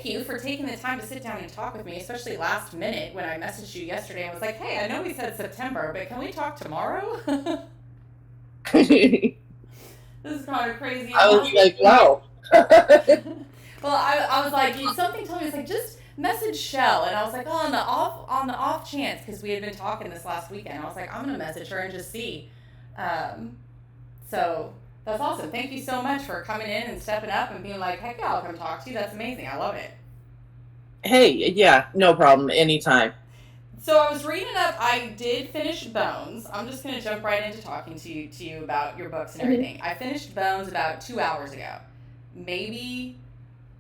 you for taking the time to sit down and talk with me, especially last minute when I messaged you yesterday and was like, hey, I know we said September, but can we talk tomorrow? This is kind of crazy. I was like, wow. Well, I was like, something told me, it's like, just message Chelle. And I was like, oh, on the off chance, because we had been talking this last weekend. I was like, I'm going to message her and just see. So that's awesome. Thank you so much for coming in and stepping up and being like, heck yeah, I'll come talk to you. That's amazing. I love it. Hey, yeah, no problem. Anytime. So I was reading up. I did finish Bones. I'm just going to jump right into talking to you about your books and everything. I finished Bones about 2 hours ago, maybe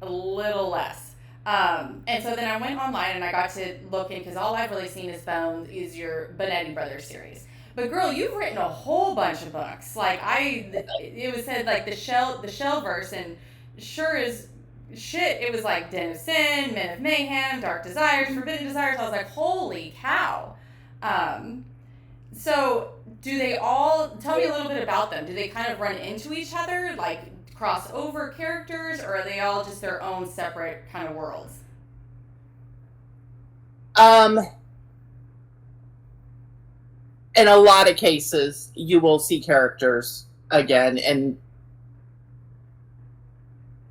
a little less. And so then I went online and I got to look in, because all I've really seen is Bones is your Bonetti Brothers series. But girl, you've written a whole bunch of books. Like it was said like the Chelle verse, and sure as shit, it was like Den of Sin, Men of Mayhem, Dark Desires, Forbidden Desires. I was like, holy cow. So do they all, tell me a little bit about them. Do they kind of run into each other, like crossover characters, or are they all just their own separate kind of worlds? In a lot of cases, you will see characters again, and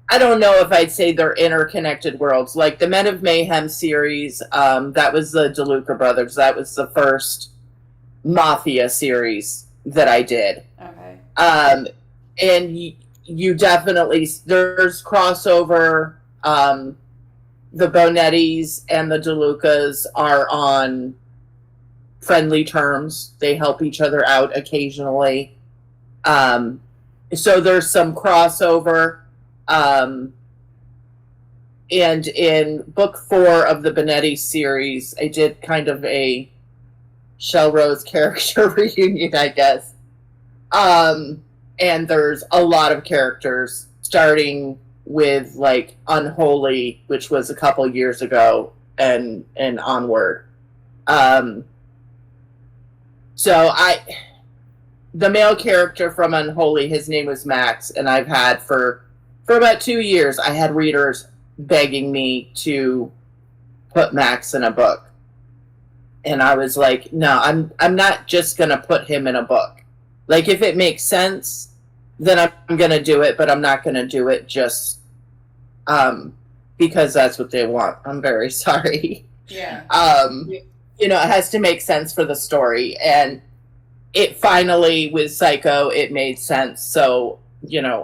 I don't know if I'd say they're interconnected worlds. Like the Men of Mayhem series, that was the DeLuca brothers. That was the first Mafia series that I did. Okay. And you definitely, there's crossover. The Bonettis and the DeLucas are on friendly terms. They help each other out occasionally. So there's some crossover. And in book 4 of the Bonetti series, I did kind of a Chelle Rose character reunion, I guess. And there's a lot of characters, starting with like Unholy, which was a couple years ago, and onward. So the male character from Unholy, his name was Max, and I've had for about 2 years, I had readers begging me to put Max in a book. And I was like, no, I'm not just going to put him in a book. Like, if it makes sense, then I'm going to do it, but I'm not going to do it just because that's what they want. I'm very sorry. Yeah. It has to make sense for the story. And it finally, with Psycho, it made sense. So,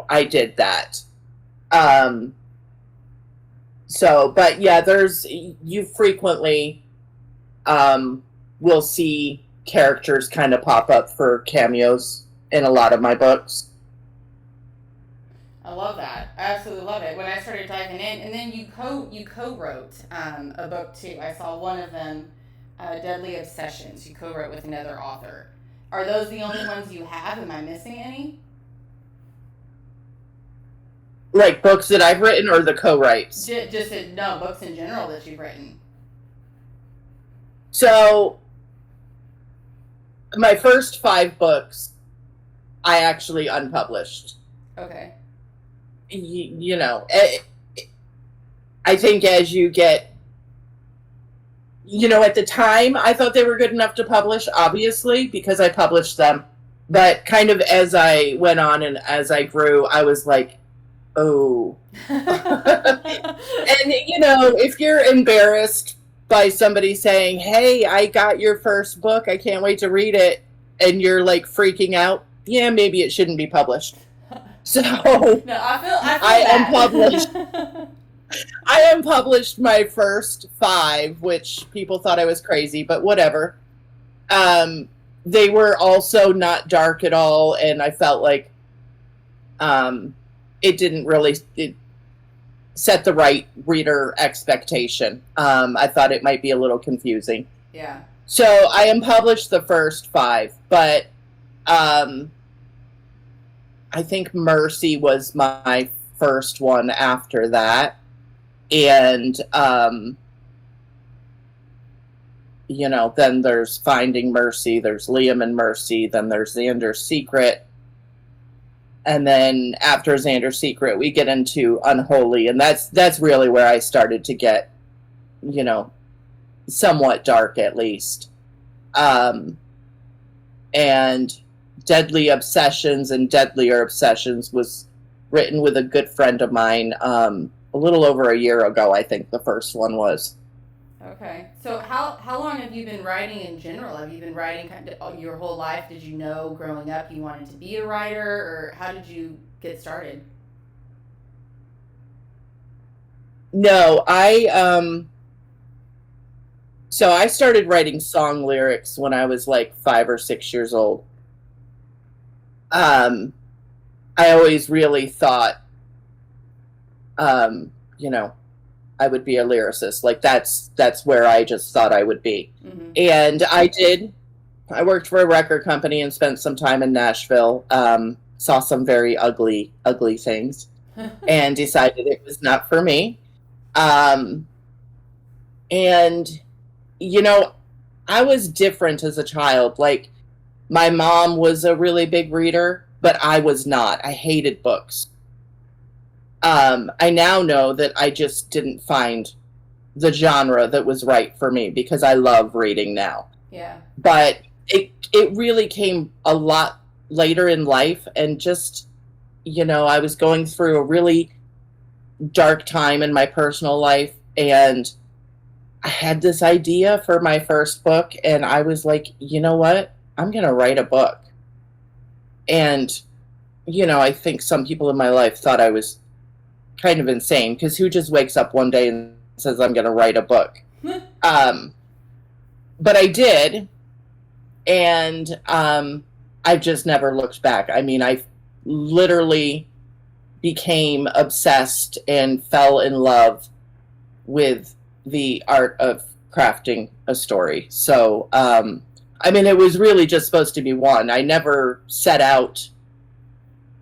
I did that. But yeah, you frequently will see characters kind of pop up for cameos in a lot of my books. I love that. I absolutely love it. When I started diving in, and then you co-wrote a book too. I saw one of them, Deadly Obsessions. You co-wrote with another author. Are those the only ones you have? Am I missing any? Like books that I've written, or the co-writes? No, books in general that you've written. So, my first 5 books, I actually unpublished. Okay. I think as you get, at the time, I thought they were good enough to publish, obviously, because I published them. But kind of as I went on and as I grew, I was like, oh. And, if you're embarrassed by somebody saying, hey, I got your first book, I can't wait to read it, and you're like freaking out, yeah, maybe it shouldn't be published. So no, I unpublished. I unpublished my first 5, which people thought I was crazy, but whatever. They were also not dark at all, and I felt like it didn't really set the right reader expectation. I thought it might be a little confusing. Yeah. So I unpublished the first 5, but I think Mercy was my first one after that. And, then there's Finding Mercy, there's Liam and Mercy, then there's Xander's Secret. And then after Xander's Secret, we get into Unholy, and that's really where I started to get, you know, somewhat dark at least. And Deadly Obsessions and Deadlier Obsessions was written with a good friend of mine a little over a year ago, I think the first one was. Okay. So how long have you been writing in general? Have you been writing kind of your whole life? Did you know growing up you wanted to be a writer, or how did you get started? No, I started writing song lyrics when I was like 5 or 6 years old. Um, I always really thought, you know, I would be a lyricist. Like that's where I just thought I would be. Mm-hmm. And I did. I worked for a record company and spent some time in Nashville. Saw some very ugly, ugly things, and decided it was not for me. Um, and you know, I was different as a child. Like my mom was a really big reader, but I was not. I hated books. I now know that I just didn't find the genre that was right for me because I love reading now. Yeah. But it really came a lot later in life, and just, you know, I was going through a really dark time in my personal life, and I had this idea for my first book, and I was like, you know what? I'm going to write a book. And, you know, I think some people in my life thought I was kind of insane, because who just wakes up one day and says, I'm going to write a book? But I did, and I've just never looked back. I mean, I literally became obsessed and fell in love with the art of crafting a story. So, I mean, it was really just supposed to be one. I never set out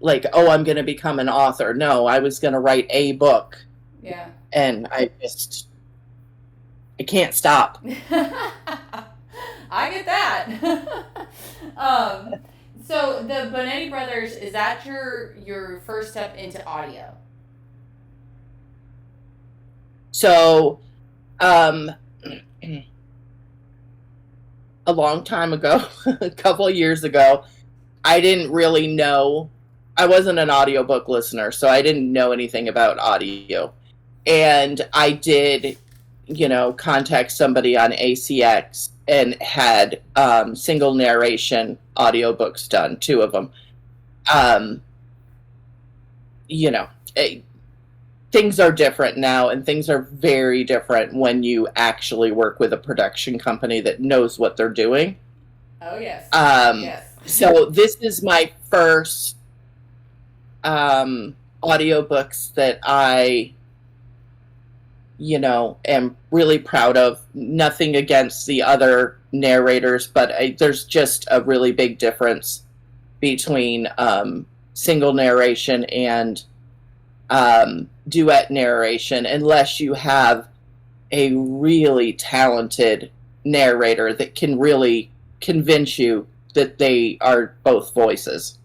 like, oh, I'm going to become an author. No, I was going to write a book. Yeah. And I can't stop. I get that. So the Bonetti Brothers, is that your first step into audio? So, a long time ago, a couple of years ago, I didn't really know. I wasn't an audiobook listener, so I didn't know anything about audio. And I did, you know, contact somebody on ACX and had single narration audiobooks done, 2 of them. You know, things are different now, and things are very different when you actually work with a production company that knows what they're doing. Oh, yes. Yes. So this is my first audiobooks that I, you know, am really proud of. Nothing against the other narrators, but there's just a really big difference between single narration and duet narration, unless you have a really talented narrator that can really convince you that they are both voices.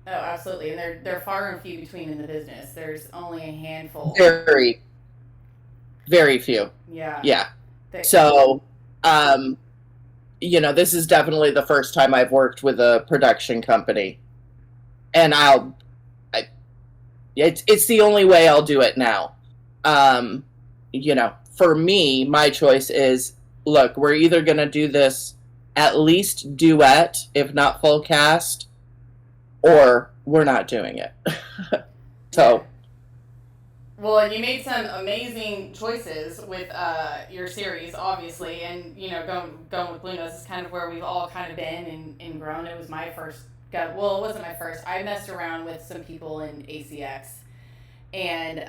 Oh, absolutely. And they're far and few between in the business. There's only a handful. Very, very few. Yeah. Yeah. So, you know, this is definitely the first time I've worked with a production company. And it's the only way I'll do it now. You know, for me, my choice is, look, we're either going to do this at least duet, if not full cast, or we're not doing it. So. Well, and you made some amazing choices with your series, obviously, and you know, going with Blue Nose is kind of where we've all kind of been and grown. It was my first. Well, it wasn't my first. I messed around with some people in ACX, and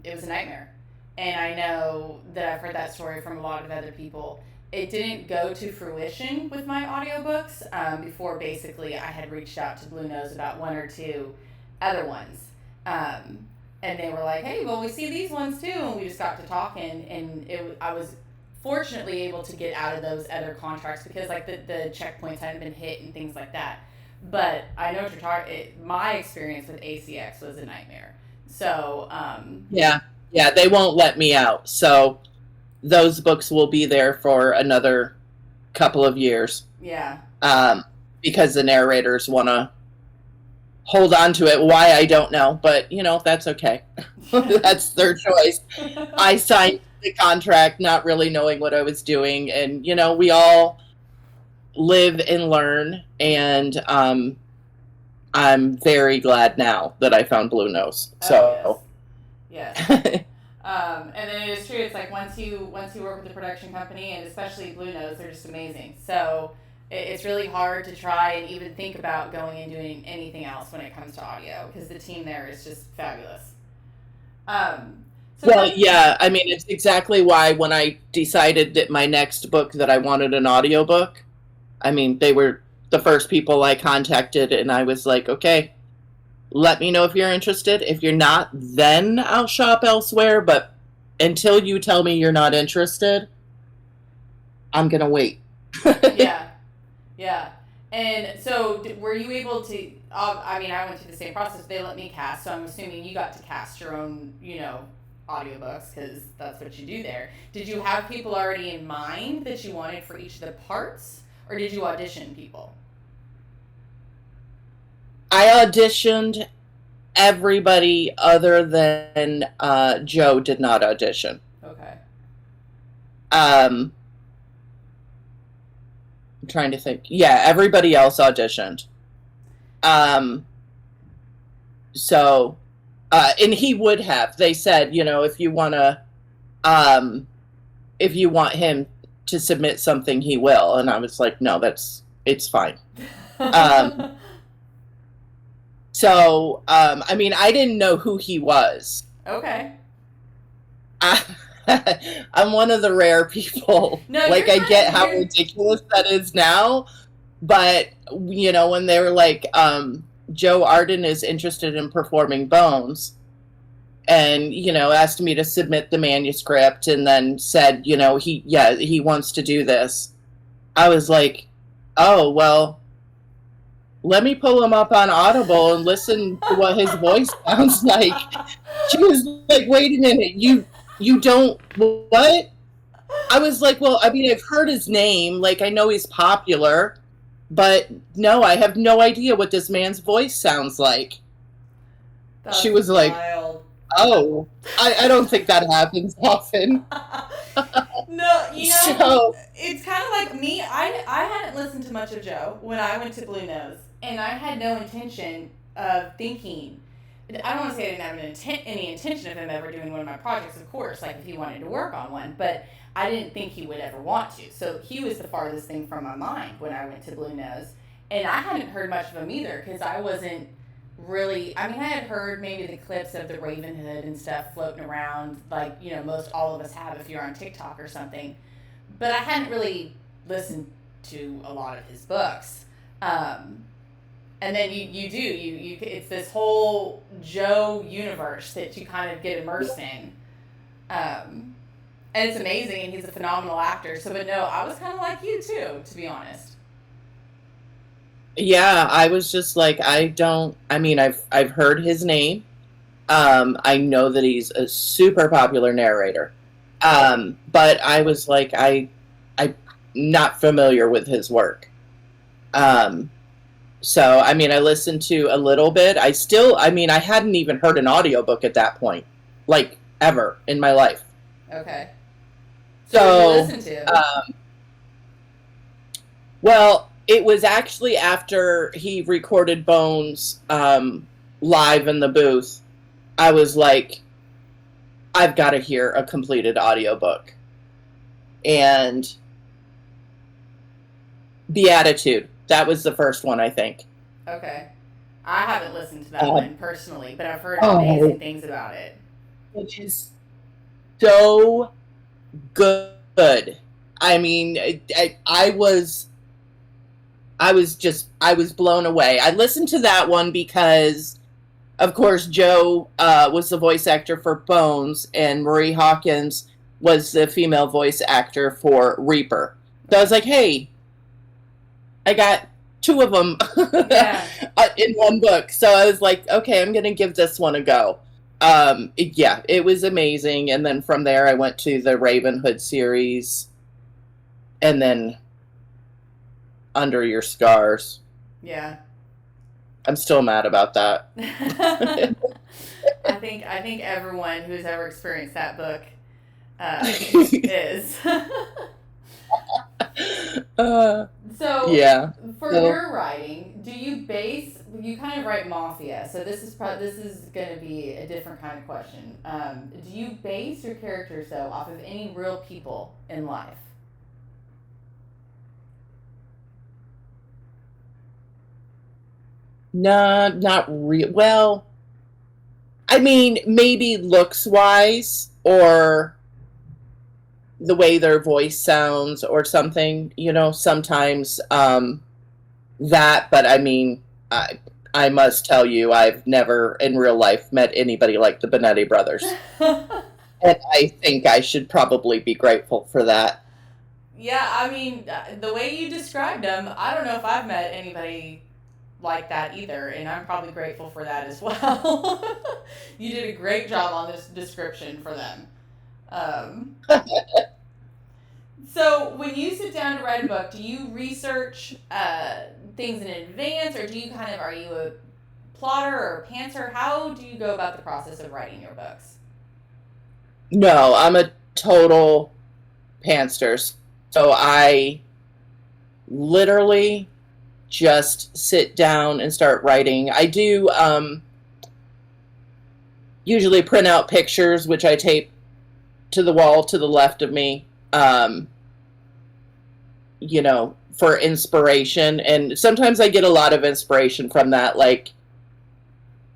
it was a nightmare. And I know that I've heard that story from a lot of other people. It didn't go to fruition with my audiobooks before basically I had reached out to Blue Nose about 1 or 2 other ones. And they were like, hey, well, we see these ones too. And we just got to talking, and I was fortunately able to get out of those other contracts because like the checkpoints hadn't been hit and things like that. But I know what you're talking. My experience with ACX was a nightmare. So Yeah, yeah, they won't let me out. So those books will be there for another couple of years. yeah. Um, because the narrators want to hold on to it. Why, I don't know, but that's okay. That's their choice. I signed the contract not really knowing what I was doing, and we all live and learn, and I'm very glad now that I found Blue Nose. Oh So yes. And then it is true. It's like once you work with the production company, and especially Blue Nose, they're just amazing. So it's really hard to try and even think about going and doing anything else when it comes to audio, because the team there is just fabulous. well, yeah, I mean, it's exactly why when I decided that my next book that I wanted an audiobook, I mean, they were the first people I contacted, and I was like, okay, let me know if you're interested. If you're not, then I'll shop elsewhere. But until you tell me you're not interested, I'm going to wait. Yeah. Yeah. And so were you able to, I mean, I went through the same process. They let me cast, so I'm assuming you got to cast your own, audiobooks, because that's what you do there. Did you have people already in mind that you wanted for each of the parts, or did you audition people? I auditioned everybody other than Joe did not audition. Okay. I'm trying to think. Yeah, everybody else auditioned. So, and he would have. They said, if you want him to submit something, he will. And I was like, no, it's fine. So, I mean, I didn't know who he was. Okay. I'm one of the rare people. No, like, I get how ridiculous that is now, but when they were like, Joe Arden is interested in performing Bones, and asked me to submit the manuscript, and then said, he wants to do this. I was like, oh well, let me pull him up on Audible and listen to what his voice sounds like. She was like, wait a minute, you don't, what? I was like, well, I mean, I've heard his name, like, I know he's popular, but no, I have no idea what this man's voice sounds like. That's she was wild. Like, oh, I don't think that happens often. No, so, it's kind of like me. I hadn't listened to much of Joe when I went to Blue Nose, and I had no intention of thinking. I don't want to say I didn't have any intention of him ever doing one of my projects, of course, like if he wanted to work on one, but I didn't think he would ever want to. So he was the farthest thing from my mind when I went to Blue Nose, and I hadn't heard much of him either, because I wasn't really, I mean, I had heard maybe the clips of the Raven Hood and stuff floating around, like, most all of us have if you're on TikTok or something, but I hadn't really listened to a lot of his books. And then you it's this whole Joe universe that you kind of get immersed in. And it's amazing, and he's a phenomenal actor. So, but no, I was kind of like you too, to be honest. Yeah, I was just like, I've heard his name. I know that he's a super popular narrator. But I was like, I'm not familiar with his work. So, I mean, I listened to a little bit. I hadn't even heard an audiobook at that point, like, ever in my life. Okay. So, what did you listen to? Well, it was actually after he recorded Bones live in the booth. I was like, I've got to hear a completed audiobook. And Beatitude. That was the first one, I think. Okay. I haven't listened to that one personally, but I've heard amazing things about it. It is so good. I mean, I was blown away. I listened to that one because, of course, Joe was the voice actor for Bones, and Marie Hawkins was the female voice actor for Reaper. So I was like, hey, I got two of them Yeah. in one book. So I was like, okay, I'm going to give this one a go. Yeah, it was amazing. And then from there, I went to the Ravenhood series, and then Under Your Scars. Yeah. I'm still mad about that. I think everyone who's ever experienced that book is. Yeah. For your writing, you kind of write mafia, so this is going to be a different kind of question. Do you base your characters though off of any real people in life? No, not real. Well, I mean, maybe looks wise, or the way their voice sounds or something, sometimes that, but I mean, I must tell you, I've never in real life met anybody like the Benetti brothers. And I think I should probably be grateful for that. Yeah, I mean, the way you described them, I don't know if I've met anybody like that either, and I'm probably grateful for that as well. You did a great job on this description for them. So when you sit down to write a book, do you research things in advance, or are you a plotter or a pantser? How do you go about the process of writing your books? No, I'm a total pantster. So I literally just sit down and start writing. I do usually print out pictures, which I tape to the wall to the left of me, for inspiration. And sometimes I get a lot of inspiration from that. Like,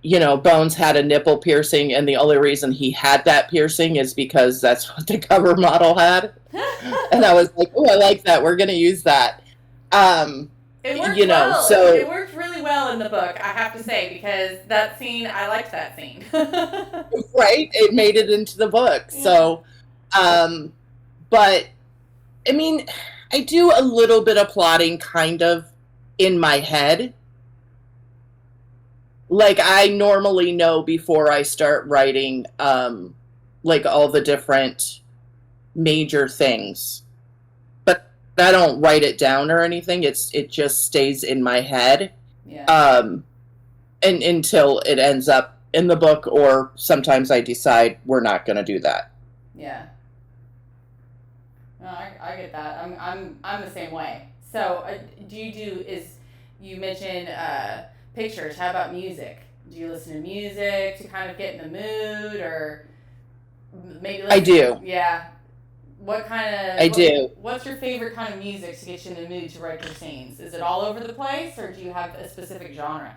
Bones had a nipple piercing, and the only reason he had that piercing is because that's what the cover model had. And I was like, oh, I like that. We're going to use that. It worked well. So it worked really well in the book, I have to say, because that scene, I liked that scene. Right? It made it into the book. Yeah. So, but, I mean, I do a little bit of plotting kind of in my head. Like, I normally know before I start writing, like, all the different major things. But I don't write it down or anything. It just stays in my head. Yeah. And until it ends up in the book, or sometimes I decide we're not going to do that. Yeah. No, I get that. I'm the same way. So, you mentioned pictures. How about music? Do you listen to music to kind of get in the mood, or maybe? I do. Yeah. What's your favorite kind of music to get you in the mood to write your scenes? Is it all over the place, or do you have a specific genre?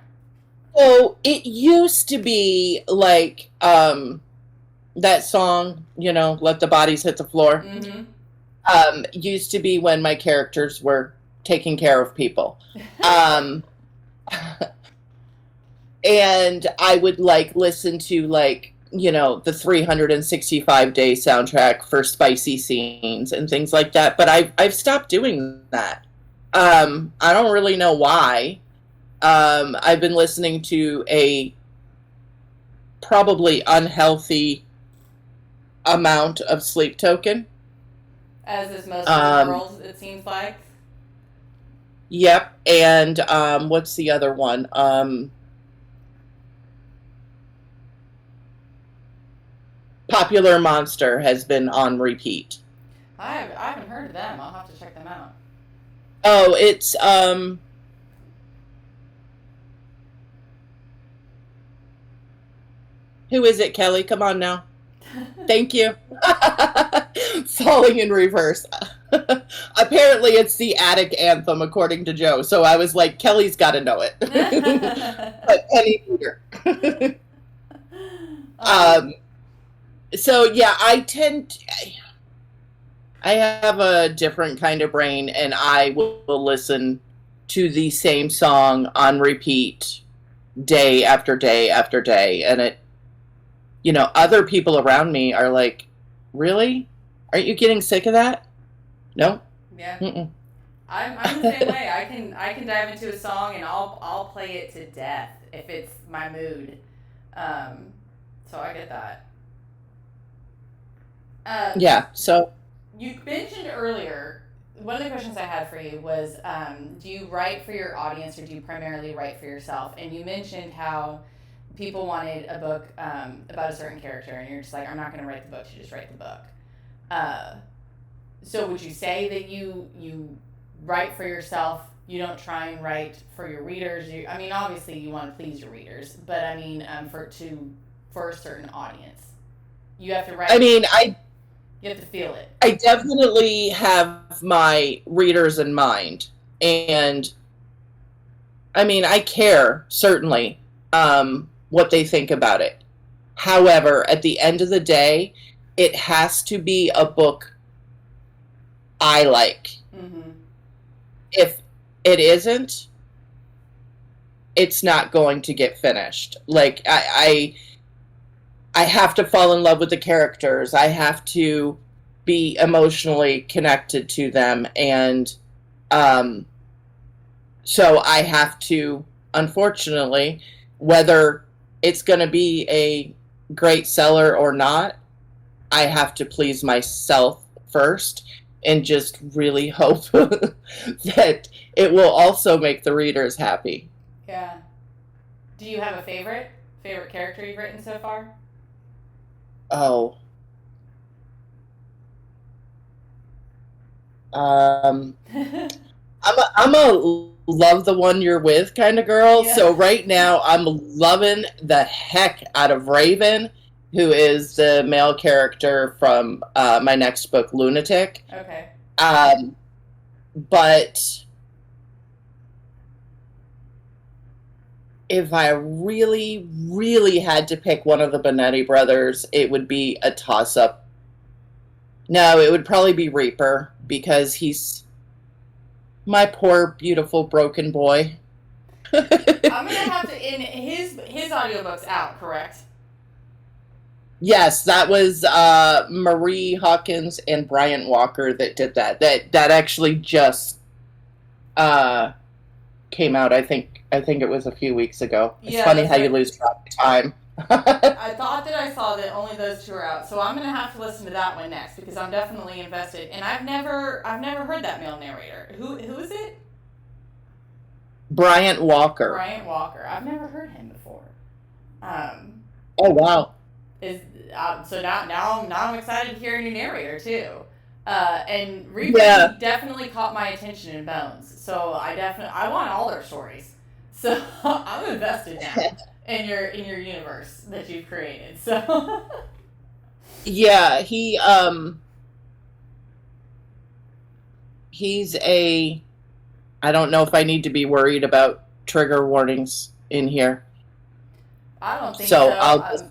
Oh, it used to be like that song, Let the Bodies Hit the Floor. Mm-hmm. Used to be when my characters were taking care of people. And I would listen to the 365-day soundtrack for spicy scenes and things like that. But I've stopped doing that. I don't really know why. I've been listening to a probably unhealthy amount of Sleep Token. As is most of the world, it seems like. Yep. And what's the other one? Popular Monster has been on repeat. I haven't heard of them. I'll have to check them out. Oh, it's who is it, Kelly? Come on now. Thank you. Falling in reverse. Apparently it's the attic anthem, according to Joe. So I was like, Kelly's got to know it. But Penny Peter. So yeah, I have a different kind of brain, and I will listen to the same song on repeat day after day after day. And it, other people around me are like, really? Aren't you getting sick of that? No? Yeah. Mm-mm. I'm the same way. I can dive into a song and I'll play it to death if it's my mood. So I get that. Yeah. So You mentioned earlier, one of the questions I had for you was, do you write for your audience or do you primarily write for yourself? And you mentioned how people wanted a book about a certain character, and you're just like, I'm not going to write the book, you just write the book. So would you say that you write for yourself? You don't try and write for your readers. I mean, obviously you want to please your readers, but I mean, for a certain audience, you have to write. I mean, you have to feel it. I definitely have my readers in mind, and I mean, I care certainly what they think about it. However, at the end of the day, it has to be a book I like. Mm-hmm. If it isn't, it's not going to get finished. Like I have to fall in love with the characters. I have to be emotionally connected to them, and so I have to, unfortunately, whether it's going to be a great seller or not, I have to please myself first and just really hope that it will also make the readers happy. Yeah. Do you have a favorite character you've written so far? Oh. I'm a love the one you're with kind of girl. Yeah. So right now I'm loving the heck out of Raven, who is the male character from my next book, Lunatic. Okay. But if I really, really had to pick one of the Bonetti brothers, it would be a toss-up. No, it would probably be Reaper, because he's my poor, beautiful, broken boy. I'm going to have to, in his audiobook's out, correct? Yes, that was Marie Hawkins and Bryant Walker that did that. That actually just came out. I think it was a few weeks ago. It's funny how you lose track of time. I thought that I saw that only those two are out, so I'm gonna have to listen to that one next because I'm definitely invested. And I've never heard that male narrator. Who is it? Bryant Walker. Bryant Walker. I've never heard him before. Oh wow. So now I'm excited to hear a new narrator too. And Reaper definitely caught my attention in Bones. So I want all their stories. So I'm invested now in your universe that you've created. So yeah, he's I don't know if I need to be worried about trigger warnings in here. I don't think so.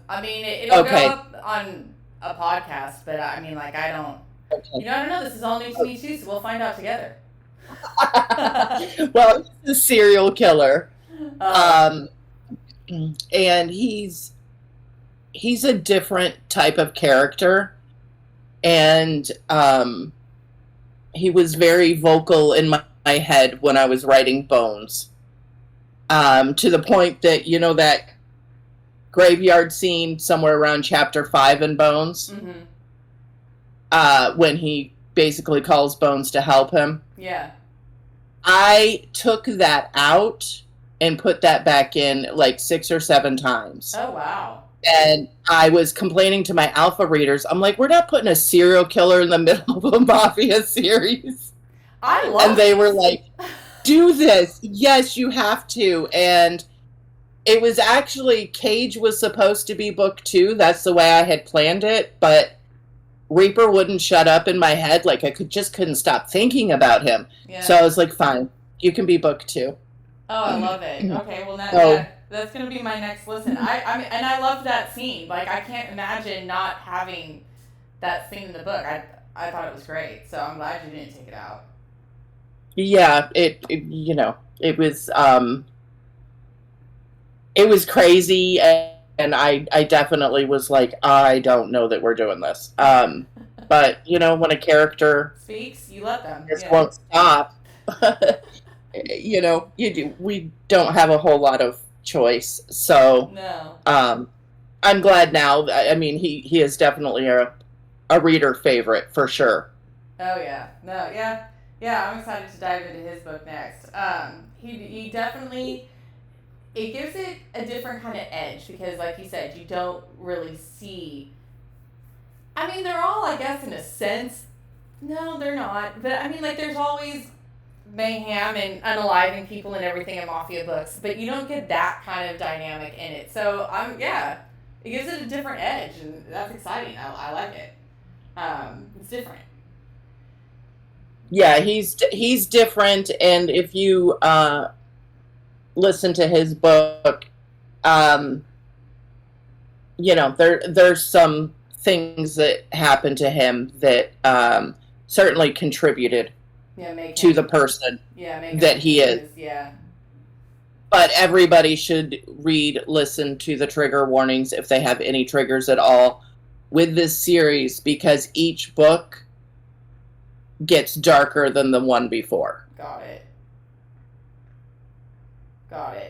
I mean, it'll okay. go up on a podcast, but I mean, like, I don't. Okay. I don't know. This is all new to me too, so we'll find out together. Well, he's a serial killer, and he's a different type of character, and he was very vocal in my head when I was writing Bones, to the point that that graveyard scene somewhere around chapter 5 in Bones, when he basically calls Bones to help him. Yeah. I took that out and put that back in like 6 or 7 times. Oh, wow. And I was complaining to my alpha readers. I'm like, we're not putting a serial killer in the middle of a mafia series. And they were like, do this. Yes, you have to. And it was actually, Cage was supposed to be book 2. That's the way I had planned it. But Reaper wouldn't shut up in my head. Like, I couldn't stop thinking about him. Yeah. So I was like, fine, you can be book 2. Oh, I love it. Okay, well, that's going to be my next listen. I mean, and I loved that scene. Like, I can't imagine not having that scene in the book. I thought it was great. So I'm glad you didn't take it out. Yeah, it was crazy, and I definitely was like, I don't know that we're doing this. But when a character speaks, you let them. just won't stop. we don't have a whole lot of choice. So No. I'm glad now. I mean, he is definitely a reader favorite for sure. Oh yeah, no, yeah, yeah. I'm excited to dive into his book next. He definitely, it gives it a different kind of edge because, like you said, you don't really see. I mean, they're all, I guess, in a sense. No, they're not. But I mean, like, there's always mayhem and unaliving people and everything in mafia books, but you don't get that kind of dynamic in it. So yeah, it gives it a different edge, and that's exciting. I like it. It's different. Yeah, he's different, and if you listen to his book, um, there's some things that happened to him that certainly contributed to the person that he is. Yeah. But everybody should listen to the trigger warnings if they have any triggers at all with this series, because each book gets darker than the one before. Got it.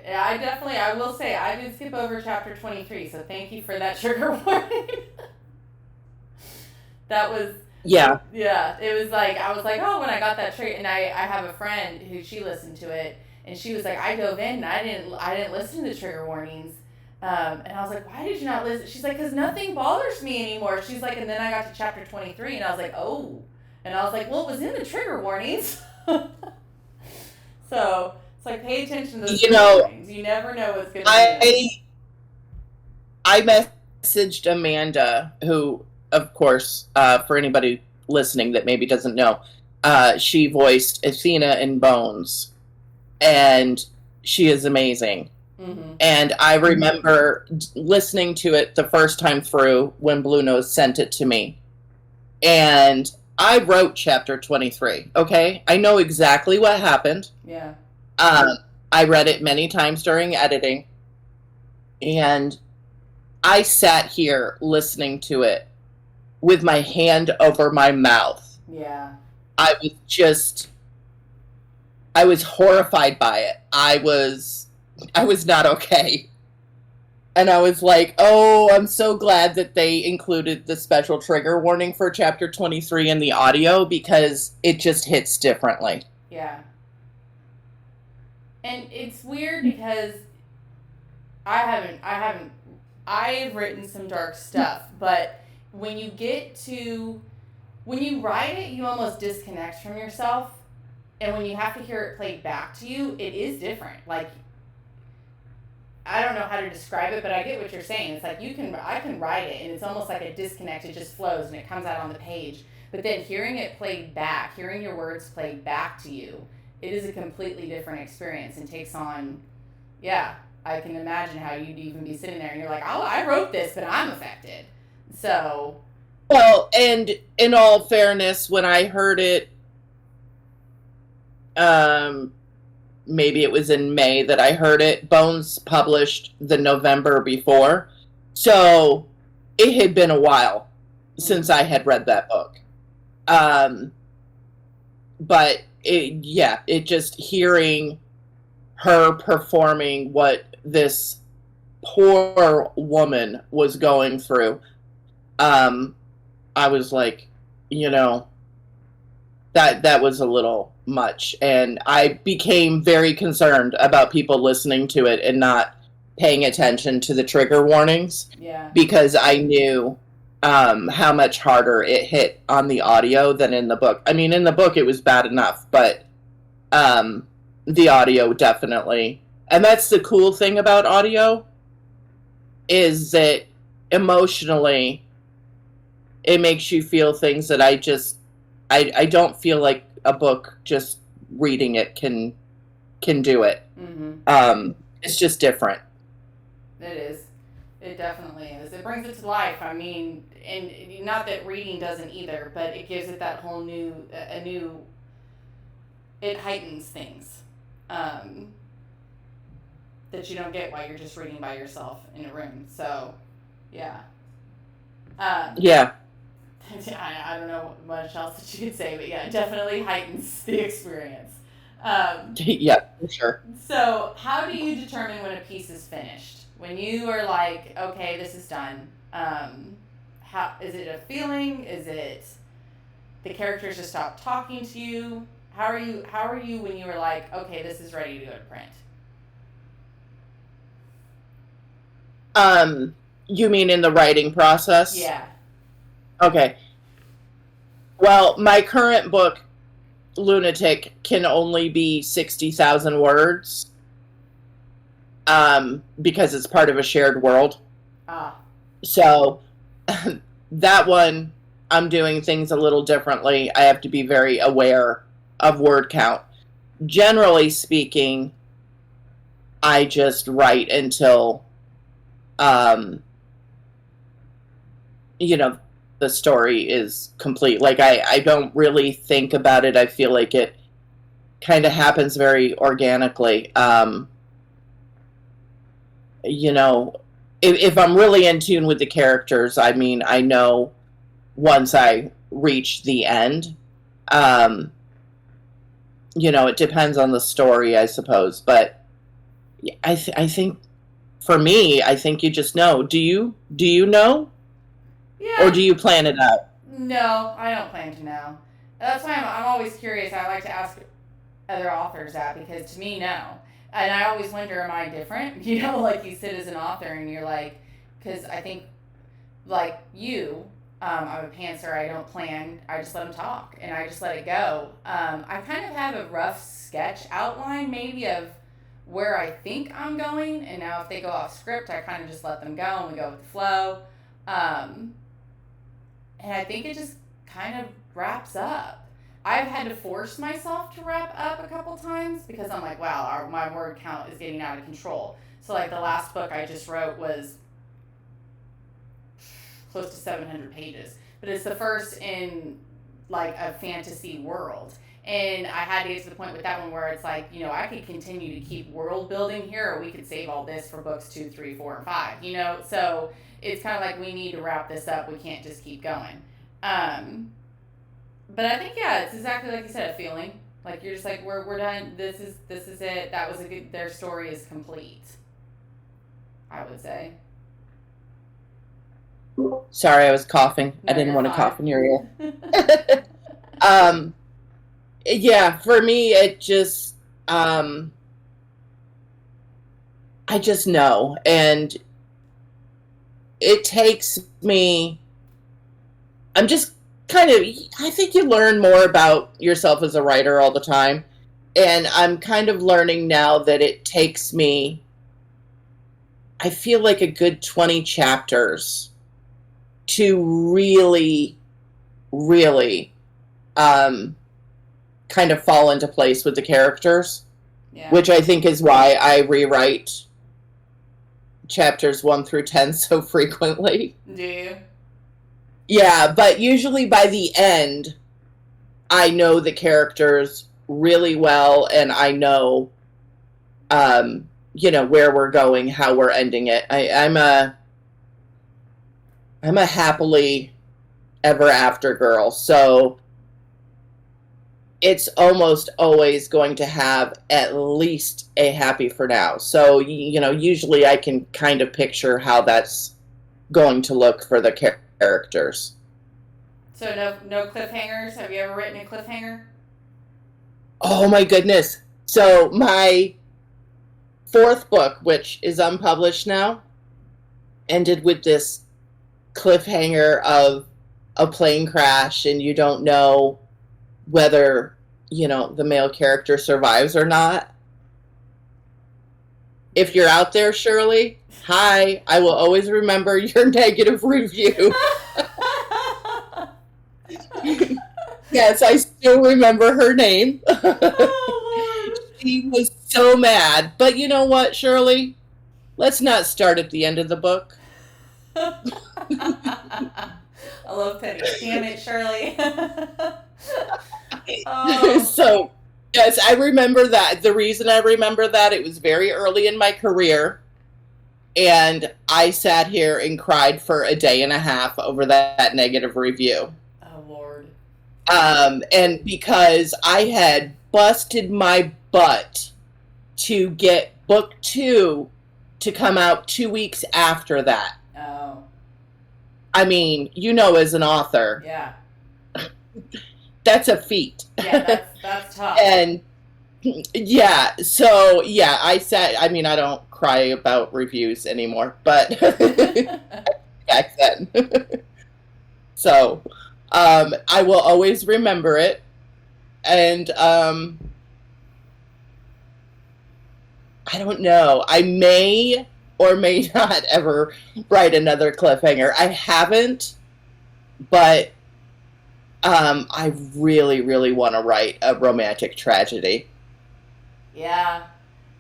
And I will say, I did skip over chapter 23, so thank you for that trigger warning. That was, yeah, it was like, I was like, oh, when I got that trigger, and I have a friend who, she listened to it, and she was like, I dove in, and I didn't listen to the trigger warnings. And I was like, why did you not listen? She's like, because nothing bothers me anymore. She's like, and then I got to chapter 23, and I was like, oh. And I was like, well, it was in the trigger warnings. So it's like, pay attention to those trigger warnings. You never know what's going to be. I messaged Amanda, who, of course, for anybody listening that maybe doesn't know, she voiced Athena in Bones, and she is amazing. Mm-hmm. And I remember listening to it the first time through when Blue Nose sent it to me. And I wrote chapter 23, okay? I know exactly what happened. Yeah. I read it many times during editing. And I sat here listening to it with my hand over my mouth. Yeah. I was horrified by it. I was not okay. And I was like, oh, I'm so glad that they included the special trigger warning for chapter 23 in the audio, because it just hits differently. Yeah. And it's weird because I've written some dark stuff, but when you write it, you almost disconnect from yourself. And when you have to hear it played back to you, it is different. Like, I don't know how to describe it, but I get what you're saying. It's like I can write it, and it's almost like a disconnect. It just flows, and it comes out on the page. But then hearing it played back, hearing your words played back to you, it is a completely different experience and takes on, yeah, I can imagine how you'd even be sitting there, and you're like, oh, I wrote this, but I'm affected. So. Well, and in all fairness, when I heard it, maybe it was in May that I heard it. Bones published the November before. So it had been a while since I had read that book. But it just hearing her performing what this poor woman was going through, I was like, that was a little much, and I became very concerned about people listening to it and not paying attention to the trigger warnings. Yeah. Because I knew how much harder it hit on the audio than in the book. I mean, in the book it was bad enough, but the audio definitely. And that's the cool thing about audio, is that emotionally it makes you feel things that I don't feel like a book just reading it can do it. Mm-hmm. It's just different. It is. It definitely is. It brings it to life. I mean, and not that reading doesn't either, but it gives it that whole it heightens things that you don't get while you're just reading by yourself in a room. So, yeah. Yeah. I don't know much else that you could say, but yeah, it definitely heightens the experience. Yeah, for sure. So, how do you determine when a piece is finished? When you are like, okay, this is done. How is it a feeling? Is it the characters just stop talking to you? How are you? How are you when you were like, okay, this is ready to go to print? You mean in the writing process? Yeah. Okay. Well, my current book, Lunatic, can only be 60,000 words because it's part of a shared world. Ah. So that one, I'm doing things a little differently. I have to be very aware of word count. Generally speaking, I just write until, um, you know, the story is complete. Like, I don't really think about it. I feel like it kind of happens very organically. You know, if I'm really in tune with the characters, I mean, I know once I reach the end. Um, it depends on the story, I suppose. But I think for me, I think you just know. Do you know, or Yeah. do you plan it out? No, I don't plan to know. That's why I'm always curious. I like to ask other authors that because to me, no. And I always wonder, am I different? Like you sit as an author and you're like, because I think, like you, I'm a pantser. I don't plan. I just let them talk and I just let it go. I kind of have a rough sketch outline maybe of where I think I'm going. And now if they go off script, I kind of just let them go and we go with the flow. And I think it just kind of wraps up. I've had to force myself to wrap up a couple times because I'm like, wow, my word count is getting out of control. So, like, the last book I just wrote was close to 700 pages, but it's the first in, like, a fantasy world. And I had to get to the point with that one where it's like, I could continue to keep world building here, or we could save all this for books 2, 3, 4, and 5, So it's kind of like we need to wrap this up. We can't just keep going. But I think, yeah, it's exactly like you said, a feeling. Like you're just like, we're done. This is it. That was a good. Their story is complete. I would say. Sorry, I was coughing. No, I didn't you're want to fine. cough in your ear. Yeah, for me, it just, I just know. And it takes me, I'm just kind of, I think you learn more about yourself as a writer all the time. And I'm kind of learning now that it takes me, I feel like a good 20 chapters to really, really kind of fall into place with the characters, Yeah. which I think is why I rewrite chapters 1 through 10 so frequently. Do you? Yeah, but usually by the end, I know the characters really well, and I know, where we're going, how we're ending it. I'm a happily ever after girl, so it's almost always going to have at least a happy for now. So, usually I can kind of picture how that's going to look for the characters. So no cliffhangers. Have you ever written a cliffhanger? Oh my goodness. So my fourth book, which is unpublished now, ended with this cliffhanger of a plane crash, and you don't know whether, the male character survives or not. If you're out there, Shirley, hi, I will always remember your negative review. Yes, I still remember her name. Oh, Lord. She was so mad. But you know what, Shirley? Let's not start at the end of the book. I love petty. Damn it, Shirley. Oh. So, yes, I remember that. The reason I remember that, it was very early in my career. And I sat here and cried for a day and a half over that negative review. Oh, Lord. And because I had busted my butt to get book 2 to come out 2 weeks after that. Oh. I mean, as an author, Yeah. that's a feat. Yeah, that's tough. And yeah, so yeah, I mean, I don't cry about reviews anymore, but back then. So, I will always remember it. And I don't know. I may or may not ever write another cliffhanger. I haven't, but I really, really want to write a romantic tragedy. Yeah.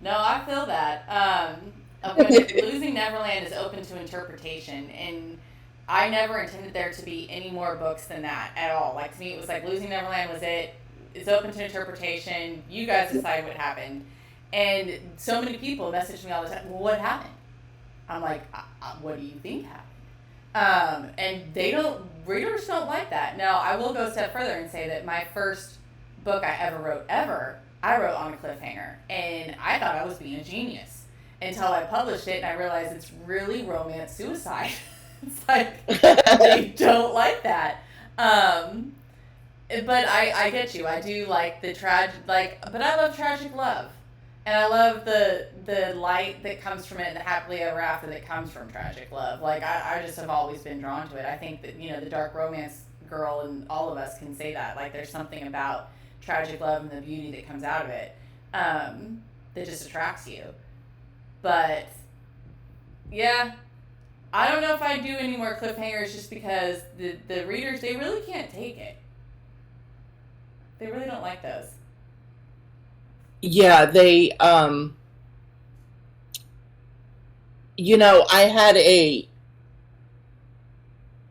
No, I feel that. Losing Neverland is open to interpretation, and I never intended there to be any more books than that at all. Like, to me, it was like Losing Neverland was it. It's open to interpretation. You guys decide what happened. And so many people message me all the time, well, what happened? I'm like, what do you think happened? And readers don't like that. Now, I will go a step further and say that my first book I ever wrote, I wrote on a cliffhanger. And I thought I was being a genius until I published it and I realized it's really romance suicide. It's like, they don't like that. But I get you. I do like the but I love tragic love. And I love the light that comes from it and the happily ever after that comes from tragic love. Like, I just have always been drawn to it. I think that, the dark romance girl and all of us can say that. Like, there's something about tragic love and the beauty that comes out of it that just attracts you. But, yeah, I don't know if I'd do any more cliffhangers just because the readers, they really can't take it. They really don't like those. Yeah, they, I had a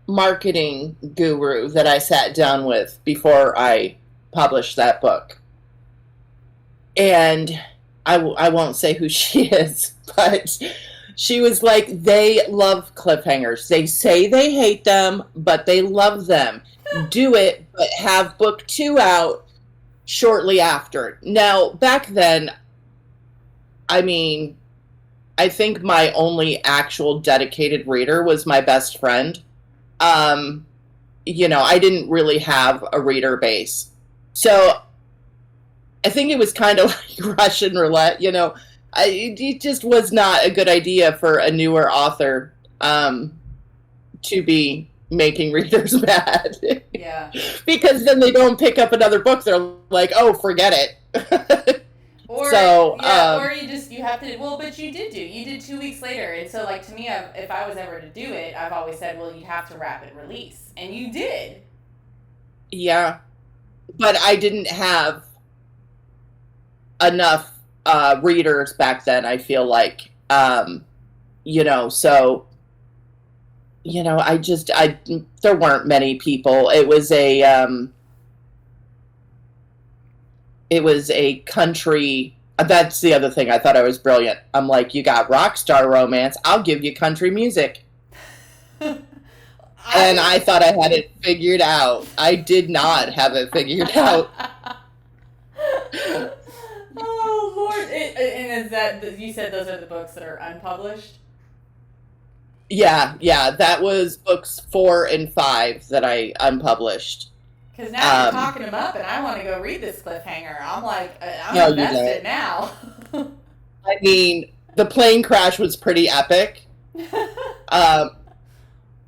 marketing guru that I sat down with before I published that book. And I won't say who she is, but she was like, they love cliffhangers. They say they hate them, but they love them. Do it, but have book 2 out shortly after. Now, back then, I mean, I think my only actual dedicated reader was my best friend. I didn't really have a reader base. So I think it was kind of like Russian roulette, it just was not a good idea for a newer author to be making readers mad. Yeah. Because then they don't pick up another book. They're like, oh, forget it. Or you have to, but you did 2 weeks later. And so, like, to me, if I was ever to do it, I've always said, well, you have to rapid release. And you did. Yeah. But I didn't have enough readers back then, I feel like. So, there weren't many people. It was a country. That's the other thing. I thought I was brilliant. I'm like, you got rock star romance. I'll give you country music. And I thought I had it figured out. I did not have it figured out. Oh, Lord. And is that, you said those are the books that are unpublished? Yeah. That was books 4 and 5 that I unpublished. Because now you're talking them up, and I want to go read this cliffhanger. I'm like, I'm invested now. I mean, the plane crash was pretty epic.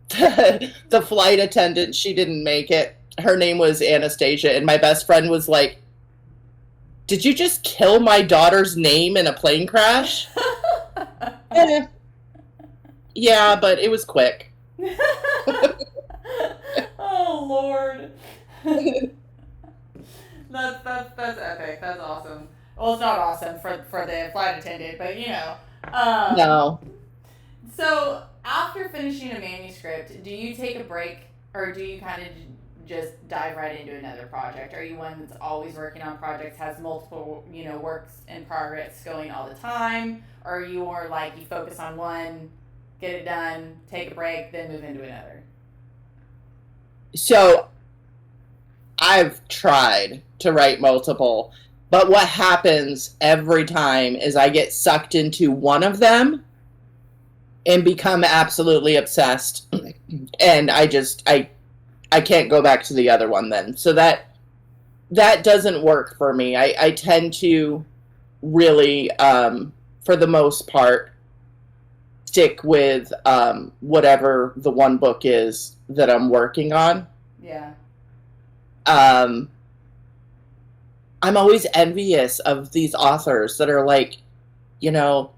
The flight attendant, she didn't make it. Her name was Anastasia, and my best friend was like, did you just kill my daughter's name in a plane crash? Yeah, but it was quick. Oh, Lord. That's epic. That's awesome. Well, it's not awesome for the flight attendant, but No. So after finishing a manuscript, do you take a break, or do you kind of just dive right into another project? Are you one that's always working on projects, has multiple works in progress going all the time, or are you more like you focus on one, get it done, take a break, then move into another? So I've tried to write multiple, but what happens every time is I get sucked into one of them and become absolutely obsessed, and I can't go back to the other one then. So that doesn't work for me. I tend to really, for the most part, stick with whatever the one book is that I'm working on. Yeah. I'm always envious of these authors that are like,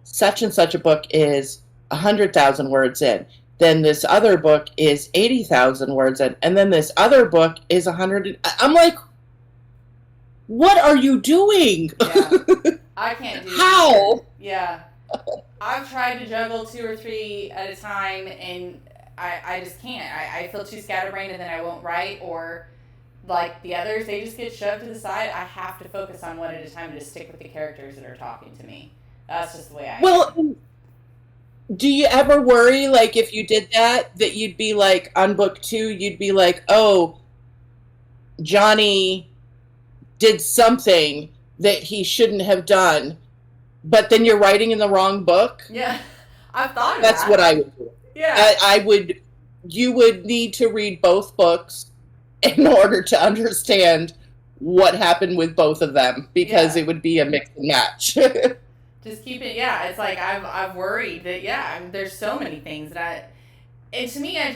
such and such a book is 100,000 words in. Then this other book is 80,000 words in. And then this other book is 100. I'm like, what are you doing? Yeah. I can't do How? that. Yeah. I've tried to juggle 2 or 3 at a time, and I just can't. I feel too scatterbrained, and then I won't write, or like the others, they just get shoved to the side. I have to focus on one at a time and just stick with the characters that are talking to me. That's just the way I am. Do you ever worry, like, if you did that you'd be like, on book 2, you'd be like, oh, Johnny did something that he shouldn't have done, but then you're writing in the wrong book? Yeah, I've thought of That's that. what I would do. Yeah. You would need to read both books in order to understand what happened with both of them, because it would be a mix and match. Just keep it, it's like I've worried that, there's so many things that and to me, I'm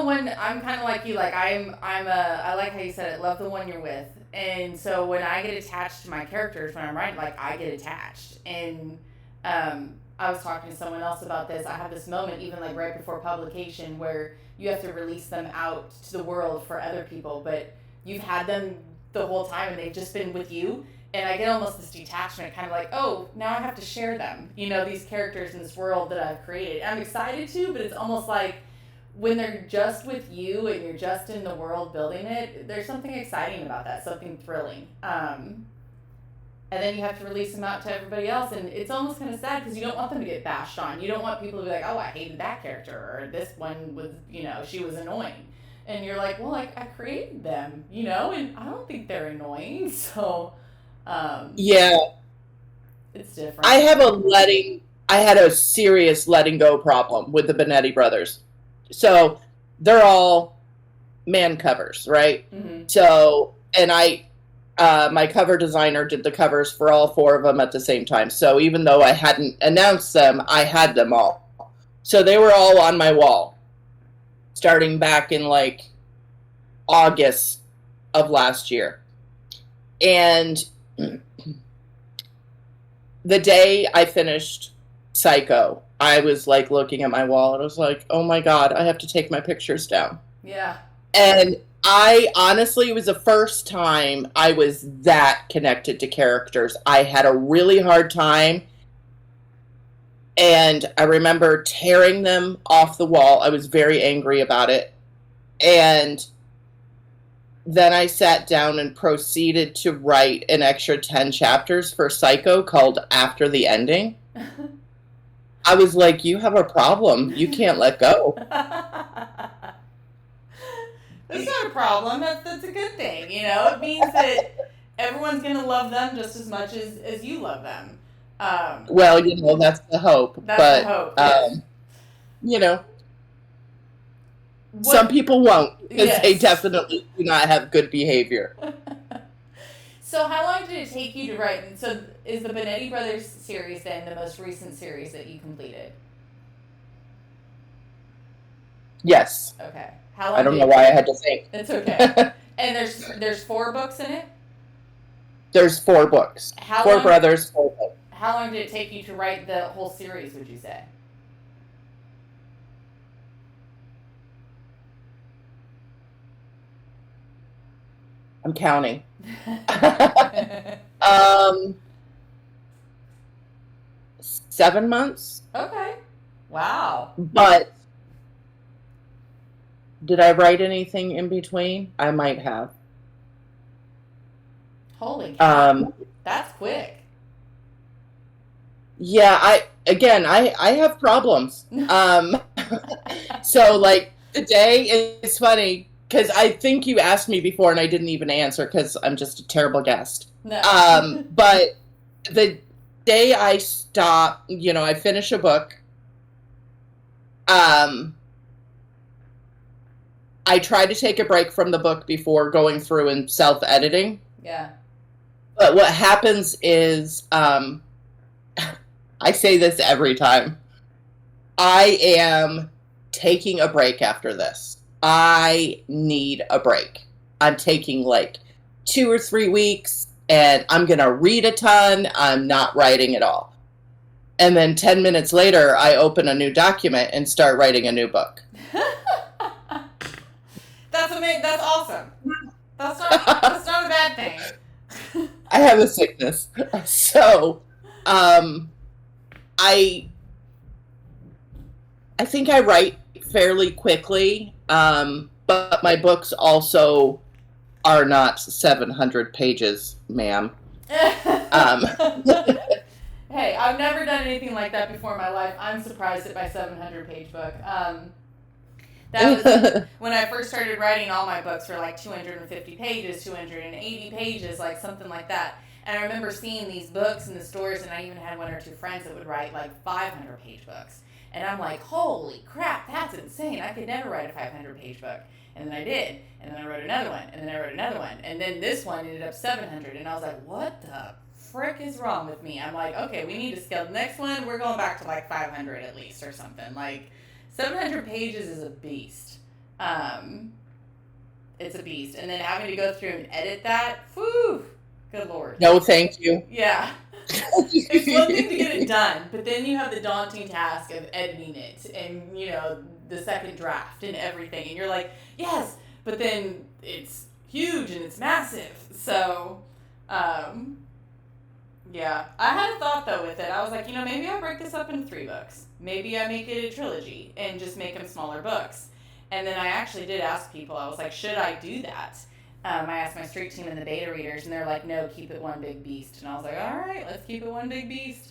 kind of like you, like I like how you said it, love the one you're with. And so when I get attached to my characters, when I'm writing, like, I get attached. And I was talking to someone else about this. I have this moment, even like right before publication, where you have to release them out to the world for other people, but you've had them the whole time and they've just been with you. And I get almost this detachment, kind of like, oh, now I have to share them, these characters in this world that I've created. I'm excited to, but it's almost like when they're just with you and you're just in the world building it, there's something exciting about that, something thrilling. And then you have to release them out to everybody else, and it's almost kind of sad because you don't want them to get bashed on. You don't want people to be like, oh, I hated that character, or this one was, she was annoying. And you're like, well, I created them, and I don't think they're annoying, so... yeah, it's different. I had a serious letting go problem with the Benetti brothers. So they're all man covers, right? Mm-hmm. So, and my cover designer did the covers for all 4 of them at the same time. So even though I hadn't announced them, I had them all. So they were all on my wall, starting back in like August of last year. And the day I finished Psycho, I was like looking at my wall and I was like, oh my God, I have to take my pictures down. Yeah. And I honestly, it was the first time I was that connected to characters. I had a really hard time. And I remember tearing them off the wall. I was very angry about it. And then I sat down and proceeded to write an extra 10 chapters for Psycho called After the Ending. I was like, you have a problem. You can't let go. That's not a problem. That's a good thing. It means that everyone's going to love them just as much as you love them. Well, that's the hope. That's the hope, yes. Some people won't, because they definitely do not have good behavior. So how long did it take you to write? And so is the Benetti Brothers series then the most recent series that you completed? Yes. Okay. How long? I don't know why I had to think. It's okay. And there's 4 books in it? There's 4 books. 4 brothers, 4 books. How long did it take you to write the whole series, would you say? I'm counting. 7 months. Okay. Wow. But did I write anything in between? I might have. Holy cow. That's quick. Yeah, I have problems. So like today, it's funny because I think you asked me before and I didn't even answer because I'm just a terrible guest. No. But the day I stop, I finish a book, I try to take a break from the book before going through and self-editing. Yeah. But what happens is, I say this every time, I am taking a break after this. I need a break. I'm taking like 2 or 3 weeks, and I'm going to read a ton. I'm not writing at all. And then 10 minutes later, I open a new document and start writing a new book. That's amazing. That's awesome. That's not a bad thing. I have a sickness. So, I think I write fairly quickly, but my books also are not 700 pages, ma'am. Hey, I've never done anything like that before in my life. I'm surprised at my 700-page book. That was when I first started writing. All my books were like 250 pages, 280 pages, like something like that. And I remember seeing these books in the stores, and I even had 1 or 2 friends that would write like 500-page books. And I'm like, holy crap, that's insane. I could never write a 500-page book. And then I did. And then I wrote another one. And then I wrote another one. And then this one ended up 700. And I was like, what the frick is wrong with me? I'm like, okay, we need to scale. The next one, we're going back to like 500 at least or something. Like, 700 pages is a beast. It's a beast. And then having to go through and edit that, whew, good Lord. No, thank you. Yeah. It's one thing to get it done, but then you have the daunting task of editing it and, the second draft and everything. And you're like, yes, but then it's huge and it's massive. So, yeah. I had a thought, though, with it. I was like, maybe I'll break this up into 3 books. Maybe I make it a trilogy and just make them smaller books. And then I actually did ask people. I was like, should I do that? I asked my street team and the beta readers, and they're like, no, keep it one big beast. And I was like, all right, let's keep it one big beast.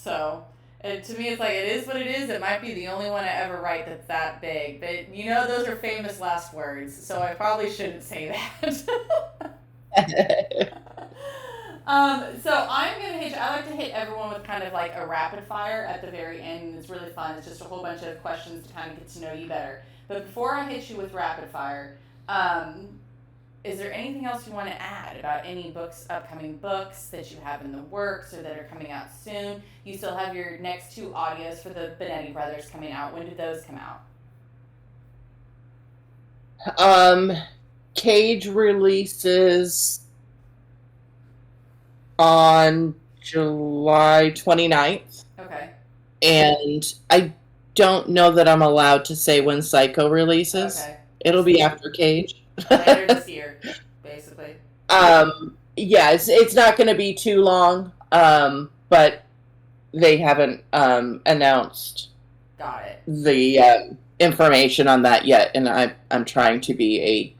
So, to me, it's like, it is what it is. It might be the only one I ever write that's that big. But, those are famous last words, so I probably shouldn't say that. So I'm going to hit you. I like to hit everyone with kind of like a rapid fire at the very end. It's really fun. It's just a whole bunch of questions to kind of get to know you better. But before I hit you with rapid fire, is there anything else you want to add about any books, upcoming books that you have in the works or that are coming out soon? You still have your next 2 audios for the Benetti brothers coming out. When did those come out? Cage releases on July 29th. Okay. And I don't know that I'm allowed to say when Psycho releases. Okay. It'll be after Cage. Later this year, basically. Yeah, it's not going to be too long, but they haven't announced Got it. the information on that yet, and I'm trying to be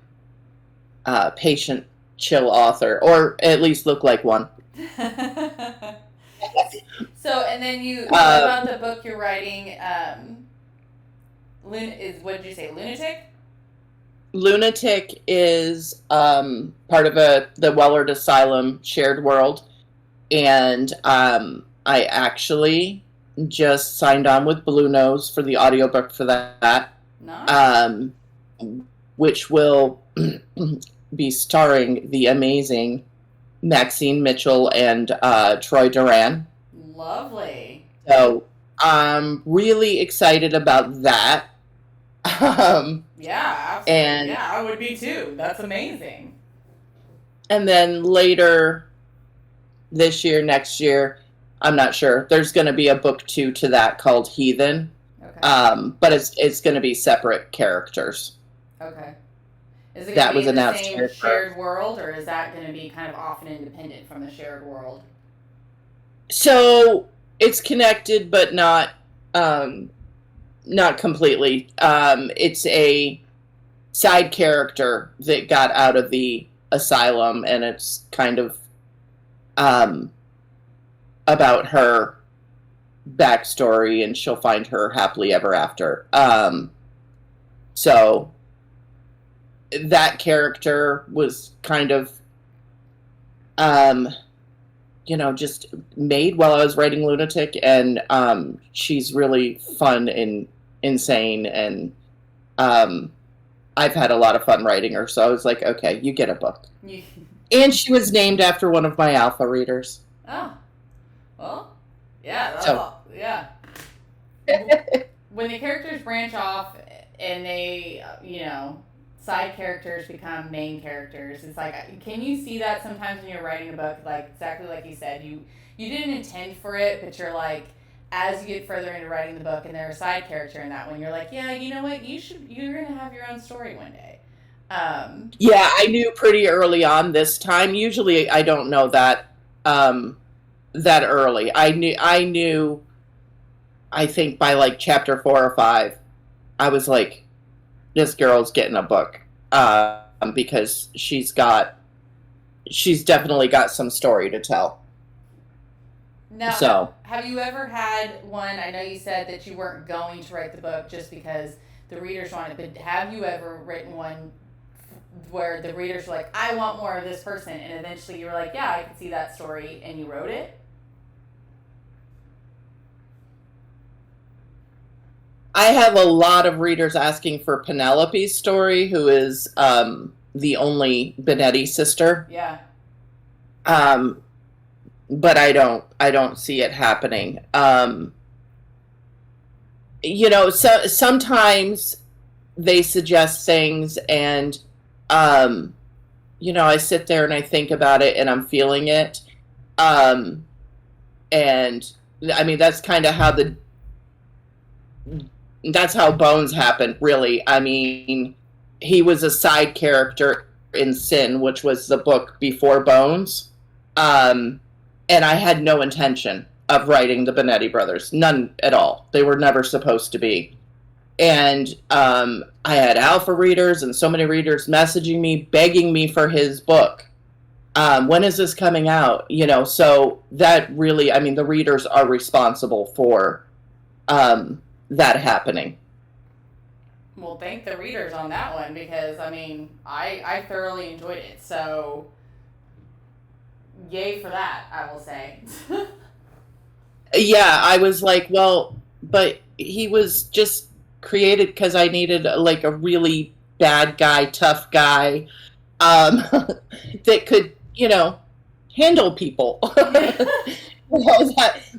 a patient, chill author, or at least look like one. So, and then you about the book you're writing, what did you say, Lunatic? Lunatic is part of the Wellard Asylum shared world, and I actually just signed on with Blue Nose for the audiobook for that. Nice. Which will be starring the amazing Maxine Mitchell and Troy Duran. Lovely. So I'm really excited about that. Yeah, absolutely. And yeah, I would be too. That's amazing. And then later this year, next year, I'm not sure. There's going to be a book 2 to that called Heathen. Okay. But it's going to be separate characters. Okay. Is it that going to be was the same shared world, or is that going to be kind of off and independent from the shared world? So it's connected, but not completely. It's a side character that got out of the asylum, and it's kind of about her backstory, and she'll find her happily ever after. So that character was kind of, um, just made while I was writing Lunatic, and she's really fun and insane, and um, I've had a lot of fun writing her. So I was like, okay, you get a book. And she was named after one of my alpha readers. Oh, well, yeah, that's So. all, yeah. When the characters branch off and they, side characters become main characters, it's like, can you see that sometimes when you're writing a book, like exactly like you said, you didn't intend for it, but you're like, as you get further into writing the book and they're a side character in that one, you're like, yeah, you know what, you're gonna have your own story one day. Yeah, I knew pretty early on this time. Usually, I don't know that that early. I knew. I think by like chapter 4 or 5, I was like, this girl's getting a book, because she's definitely got some story to tell. Now, So have you ever had one? I know you said that you weren't going to write the book just because the readers wanted, but have you ever written one where the readers were like, I want more of this person, and eventually you were like, yeah, I can see that story, and you wrote it? I have a lot of readers asking for Penelope's story, who is the only Benetti sister. Yeah. But I don't see it happening. So sometimes they suggest things, and I sit there and I think about it, and I'm feeling it. And I mean, that's kind of how that's how Bones happened, really. I mean, he was a side character in Sin, which was the book before Bones. And I had no intention of writing the Benetti brothers. None at all. They were never supposed to be. And I had alpha readers and so many readers messaging me, begging me for his book. When is this coming out? So that really, I mean, the readers are responsible for that happening. Well, thank the readers on that one, because I mean, I thoroughly enjoyed it. So, yay for that, I will say. Yeah, I was like, well, but he was just created because I needed like a really bad guy, tough guy, that could, handle people.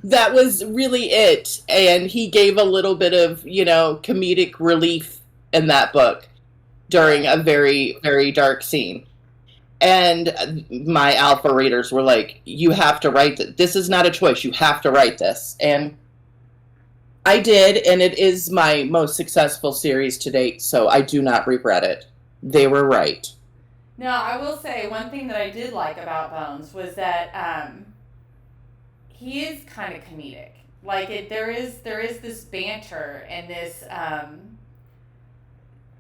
That was really it. And he gave a little bit of, comedic relief in that book during a very, very dark scene. And my alpha readers were like, you have to write this. This is not a choice. You have to write this. And I did, and it is my most successful series to date, so I do not regret it. They were right. Now, I will say one thing that I did like about Bones was that he is kind of comedic. Like there is this banter and this.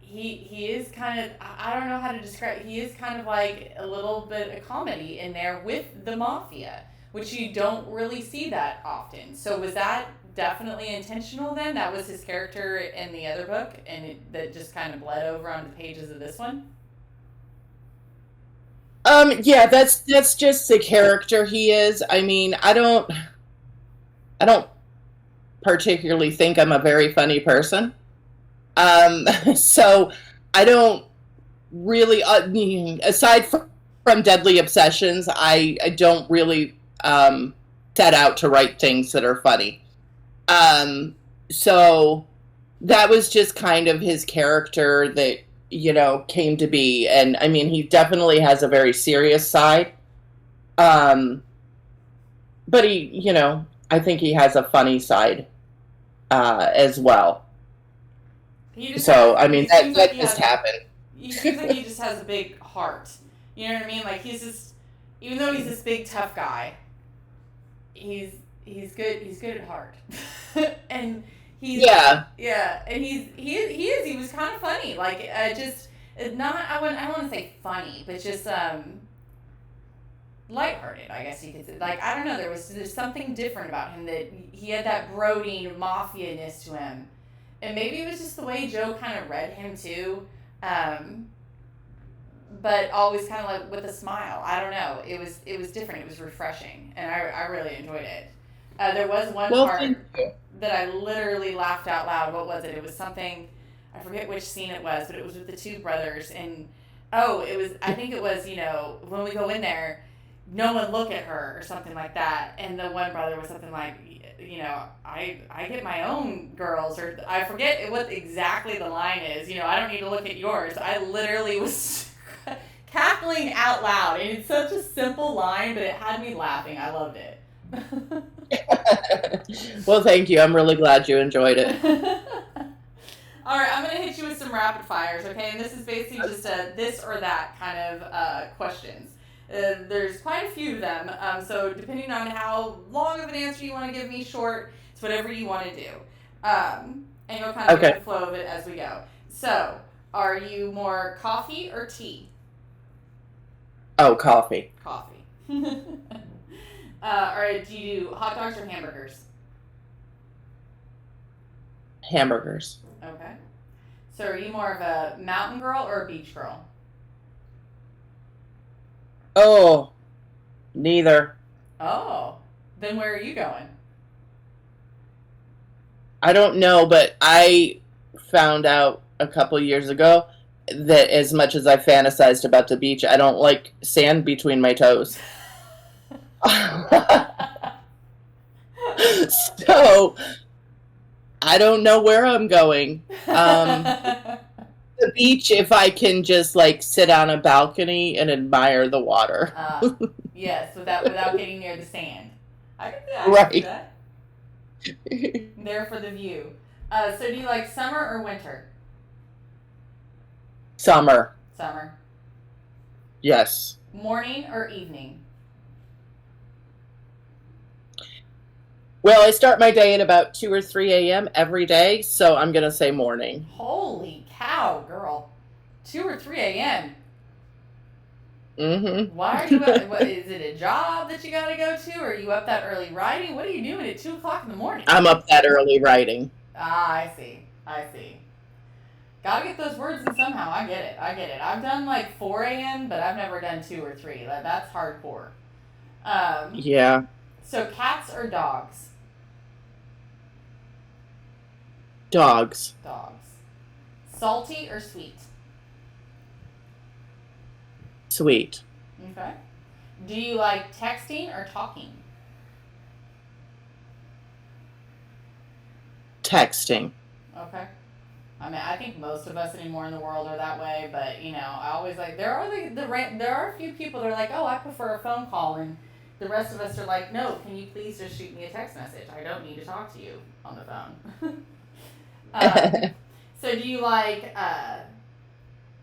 He is kind of, I don't know how to describe. He is kind of like a little bit of comedy in there with the mafia, which you don't really see that often. So was that definitely intentional then? That was his character in the other book, and that just kind of bled over onto the pages of this one. Yeah, that's just the character he is. I mean, I don't particularly think I'm a very funny person. So I don't really, aside from Deadly Obsessions, I don't really set out to write things that are funny. So that was just kind of his character that, came to be. And I mean, he definitely has a very serious side. But he, I think he has a funny side, as well. I mean, that just happened. He seems like he just has a big heart. You know what I mean? Like he's just, even though he's this big tough guy, he's good. He's good at heart, and he's and he was kind of funny. Like just not I don't want to say funny, but just lighthearted, I guess you could say. Like I don't know, there's something different about him, that he had that brooding mafia-ness to him. And maybe it was just the way Joe kind of read him too. Um, but always kind of like with a smile. I don't know. It was different. It was refreshing, and I really enjoyed it. There was one Well, part thank you. that I literally laughed out loud. What was it? It was something. I forget which scene it was, but it was with the two brothers, and it was. I think it was when we go in there, no one look at her or something like that, and the one brother was something like, I get my own girls, or I forget what exactly the line is. I don't need to look at yours. I literally was cackling out loud, and it's such a simple line, but it had me laughing. I loved it. Well, thank you. I'm really glad you enjoyed it. All right, I'm going to hit you with some rapid fires, okay? And this is basically just a this or that kind of questions. There's quite a few of them, so depending on how long of an answer you want to give me, short, it's whatever you want to do. And you'll kind of get the flow of it as we go. So, are you more coffee or tea? Oh, coffee. Coffee. All right, do you do hot dogs or hamburgers? Hamburgers. Okay. So are you more of a mountain girl or a beach girl? Oh, neither. Oh, then where are you going? I don't know, but I found out a couple years ago that as much as I fantasized about the beach, I don't like sand between my toes. So I don't know where I'm going. The beach, if I can just like sit on a balcony and admire the water. Yes, without getting near the sand. I can do that. There for the view. So do you like summer or winter? Summer. Summer. Yes. Morning or evening? Well, I start my day at about 2 or 3 a.m. every day, so I'm going to say morning. Holy cow, girl. 2 or 3 a.m.? Mm-hmm. Why are you up? What, is it a job that you got to go to, or are you up that early writing? What are you doing at 2 o'clock in the morning? I'm up that early writing. I see. Gotta get those words in somehow. I get it. I've done like 4 a.m., but I've never done 2 or 3. That's hardcore. Yeah. So cats or dogs? Dogs. Salty or sweet? Sweet. Okay. Do you like texting or talking? Texting. Okay. I mean, I think most of us anymore in the world are that way, but I always like there are a few people that are like, oh, I prefer a phone call, and the rest of us are like, no, can you please just shoot me a text message? I don't need to talk to you on the phone. So do you like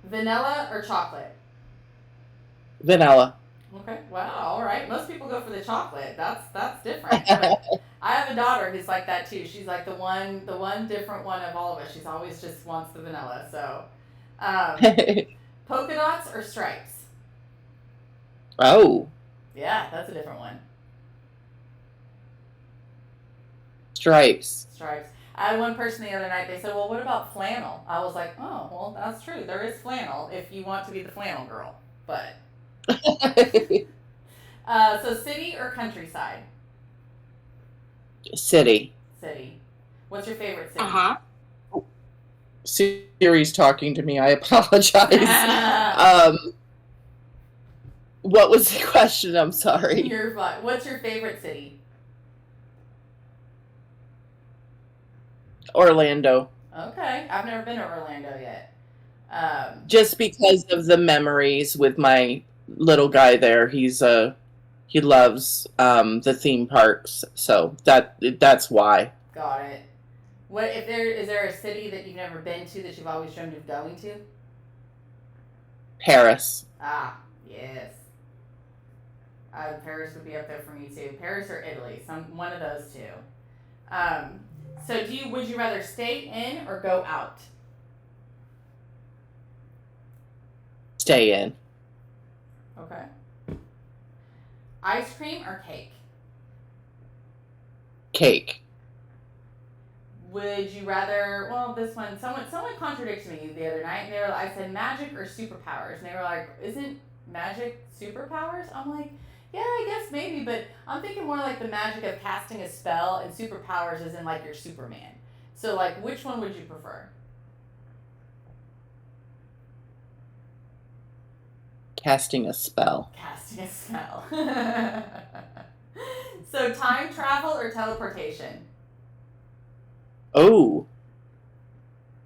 vanilla or chocolate? Vanilla. Okay. Wow. All right. Most people go for the chocolate. That's different. But I have a daughter who's like that too. She's like the one different one of all of us. She's always just wants the vanilla. So, polka dots or stripes? Oh. Yeah, that's a different one. Stripes. I had one person the other night. They said, "Well, what about flannel?" I was like, "Oh, well, that's true. There is flannel if you want to be the flannel girl." But so city or countryside? City. What's your favorite city? Siri's talking to me. I apologize. What was the question? I'm sorry. You're fine. What's your favorite city? Orlando. Okay, I've never been to Orlando yet. Just because of the memories with my little guy there. He loves the theme parks, so that's why. Got it. What is there a city that you've never been to that you've always dreamed of going to? Paris. Ah, yes. Paris would be up there for me too. Paris or Italy, one of those two. So would you rather stay in or go out? Stay in. Okay. Ice cream or cake? Cake. Would you rather? Well, this one, someone contradicted me the other night, and I said magic or superpowers, and they were like, "Isn't magic superpowers?" I'm like, "Yeah, I guess maybe, but I'm thinking more like the magic of casting a spell, and superpowers is in like your Superman. So, like, which one would you prefer?" Casting a spell. Casting a spell. So, time travel or teleportation? Oh.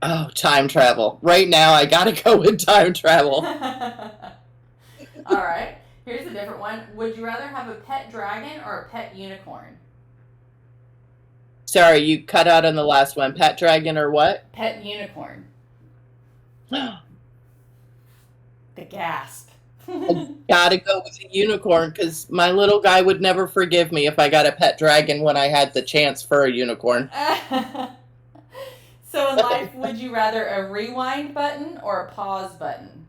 Oh, time travel. Right now, I gotta go with time travel. All right. Here's a different one. Would you rather have a pet dragon or a pet unicorn? Sorry, you cut out on the last one. Pet dragon or what? Pet unicorn. The gasp. I gotta go with a unicorn because my little guy would never forgive me if I got a pet dragon when I had the chance for a unicorn. So in life, would you rather a rewind button or a pause button?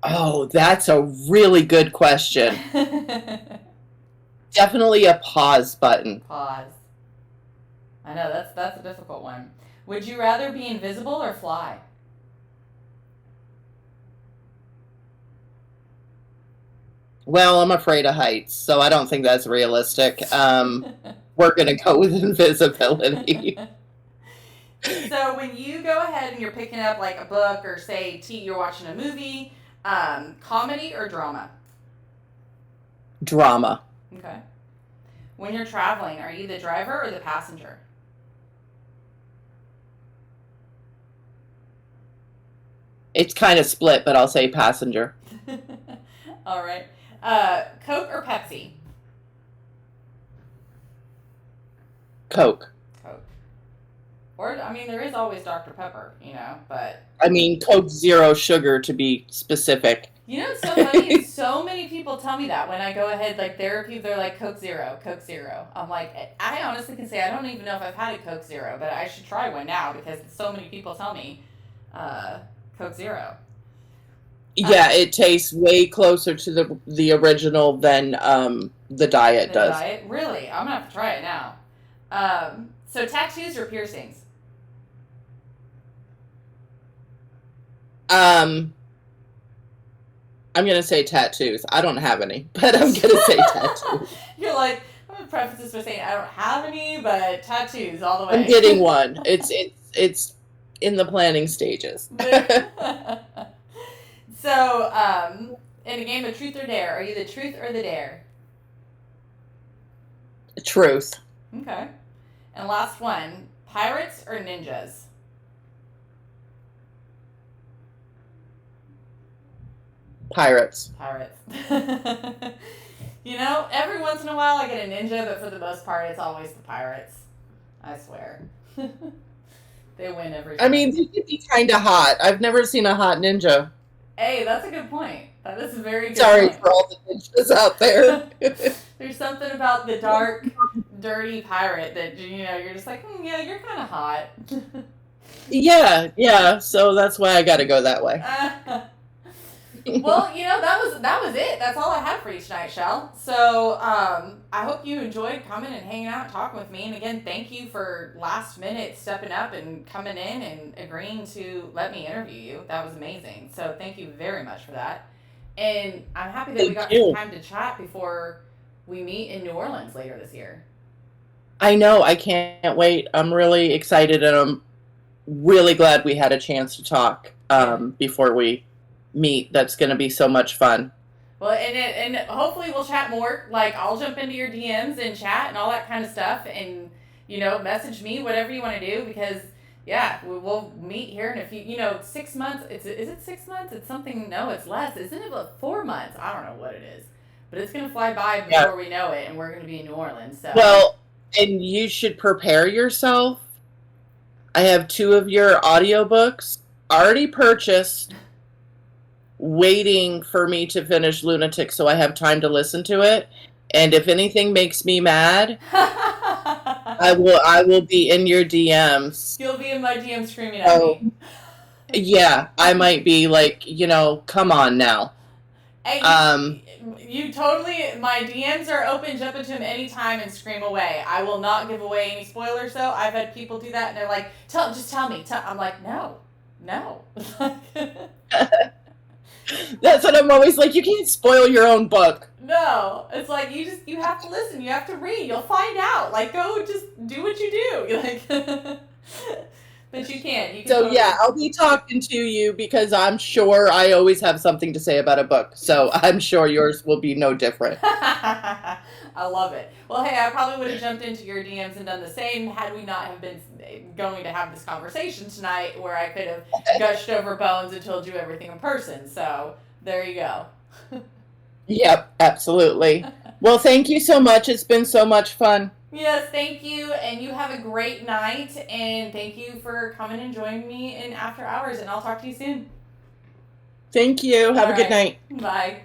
Oh, that's a really good question. Definitely a pause button. Pause. I know, that's a difficult one. Would you rather be invisible or fly? Well, I'm afraid of heights, so I don't think that's realistic. We're going to go with invisibility. So when you go ahead and you're picking up like a book or say you're watching a movie, comedy or drama? Drama. Okay. When you're traveling, are you the driver or the passenger? It's kind of split, but I'll say passenger. All right. Coke or Pepsi? Coke. Coke. Or, I mean, there is always Dr. Pepper, but... I mean, Coke Zero sugar, to be specific. You know, it's so funny. So many people tell me that when I go ahead, like, therapy, they're like, Coke Zero, Coke Zero. I'm like, I honestly can say I don't even know if I've had a Coke Zero, but I should try one now because so many people tell me Coke Zero. Yeah, it tastes way closer to the original than the diet does. The diet? Really? I'm going to have to try it now. So tattoos or piercings? I'm going to say tattoos. I don't have any, but I'm going to say tattoos. You're like, I'm going to preface this by saying I don't have any, but tattoos all the way. I'm getting one. It's in the planning stages. So, in a game of truth or dare, are you the truth or the dare? Truth. Okay. And last one, pirates or ninjas? Pirates. Pirates. Every once in a while I get a ninja, but for the most part it's always the pirates. I swear. They win every time. I mean, they could be kind of hot. I've never seen a hot ninja. Hey, that's a good point. That is a very good Sorry point. for all the ninjas out there. There's something about the dark, dirty pirate that, you're just like, yeah, you're kind of hot. Yeah. So that's why I got to go that way. Well, that was it. That's all I had for you tonight, Chelle. So, I hope you enjoyed coming and hanging out and talking with me. And again, thank you for last minute stepping up and coming in and agreeing to let me interview you. That was amazing. So, thank you very much for that. And I'm happy that we got some time to chat before we meet in New Orleans later this year. I know. I can't wait. I'm really excited, and I'm really glad we had a chance to talk before we meet. That's going to be so much fun. Well, and hopefully we'll chat more. Like, I'll jump into your DMs and chat and all that kind of stuff, and message me, whatever you want to do, because we'll meet here in a few 6 months. Is it 6 months? It's something. No, it's less. Isn't it about 4 months? I don't know what it is, but it's gonna fly by before we know it, and we're gonna be in New Orleans. So well, and you should prepare yourself. I have 2 of your audiobooks already purchased, waiting for me to finish Lunatic so I have time to listen to it. And if anything makes me mad, I will be in your DMs. You'll be in my DMs screaming at me. Yeah, I might be like, come on now. Hey, you totally, my DMs are open. Jump into them anytime and scream away. I will not give away any spoilers, though. I've had people do that, and they're like, just tell me. I'm like, no. That's what I'm always like, you can't spoil your own book. No. It's like, you have to listen. You have to read. You'll find out. Like, go just do what you do. Like, but you can. So totally. Yeah, I'll be talking to you because I'm sure I always have something to say about a book. So I'm sure yours will be no different. I love it. Well, hey, I probably would have jumped into your DMs and done the same had we not have been going to have this conversation tonight where I could have gushed over Bones and told you everything in person. So there you go. Yep, absolutely. Well, thank you so much. It's been so much fun. Yes, thank you, and you have a great night, and thank you for coming and joining me in After Hours, and I'll talk to you soon. Thank you. Have a good night. Bye.